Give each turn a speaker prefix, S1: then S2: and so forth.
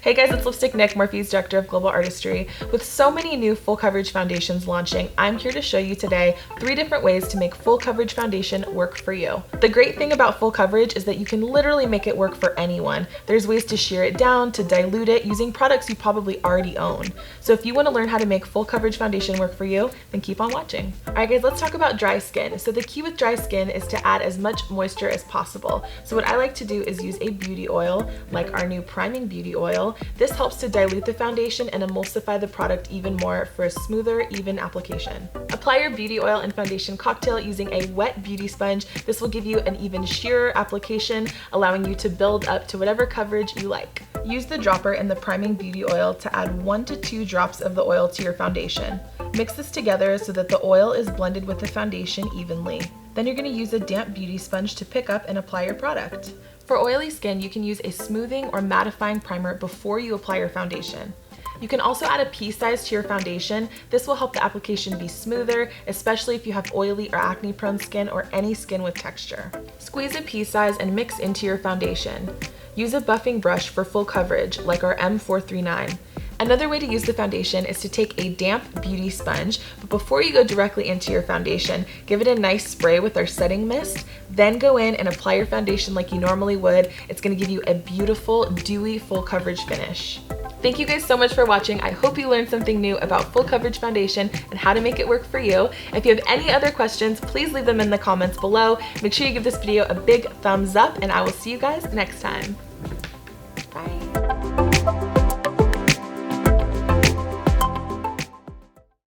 S1: Hey guys, it's LipstickNick, Morphe's Director of Global Artistry. With so many new full coverage foundations launching, I'm here to show you today 3 different ways to make full coverage foundation work for you. The great thing about full coverage is that you can literally make it work for anyone. There's ways to shear it down, to dilute it, using products you probably already own. So if you want to learn how to make full coverage foundation work for you, then keep on watching. Alright guys, let's talk about dry skin. So the key with dry skin is to add as much moisture as possible. So what I like to do is use a beauty oil, like our new priming beauty oil. This helps to dilute the foundation and emulsify the product even more for a smoother, even application. Apply your beauty oil and foundation cocktail using a wet beauty sponge. This will give you an even sheerer application, allowing you to build up to whatever coverage you like. Use the dropper in the priming beauty oil to add 1 to 2 drops of the oil to your foundation. Mix this together so that the oil is blended with the foundation evenly. Then you're going to use a damp beauty sponge to pick up and apply your product. For oily skin, you can use a smoothing or mattifying primer before you apply your foundation. You can also add a pea size to your foundation. This will help the application be smoother, especially if you have oily or acne prone skin or any skin with texture. Squeeze a pea size and mix into your foundation. Use a buffing brush for full coverage, like our M439. Another way to use the foundation is to take a damp beauty sponge, but before you go directly into your foundation, give it a nice spray with our setting mist, then go in and apply your foundation like you normally would. It's going to give you a beautiful, dewy, full coverage finish. Thank you guys so much for watching. I hope you learned something new about full coverage foundation and how to make it work for you. If you have any other questions, please leave them in the comments below. Make sure you give this video a big thumbs up, and I will see you guys next time.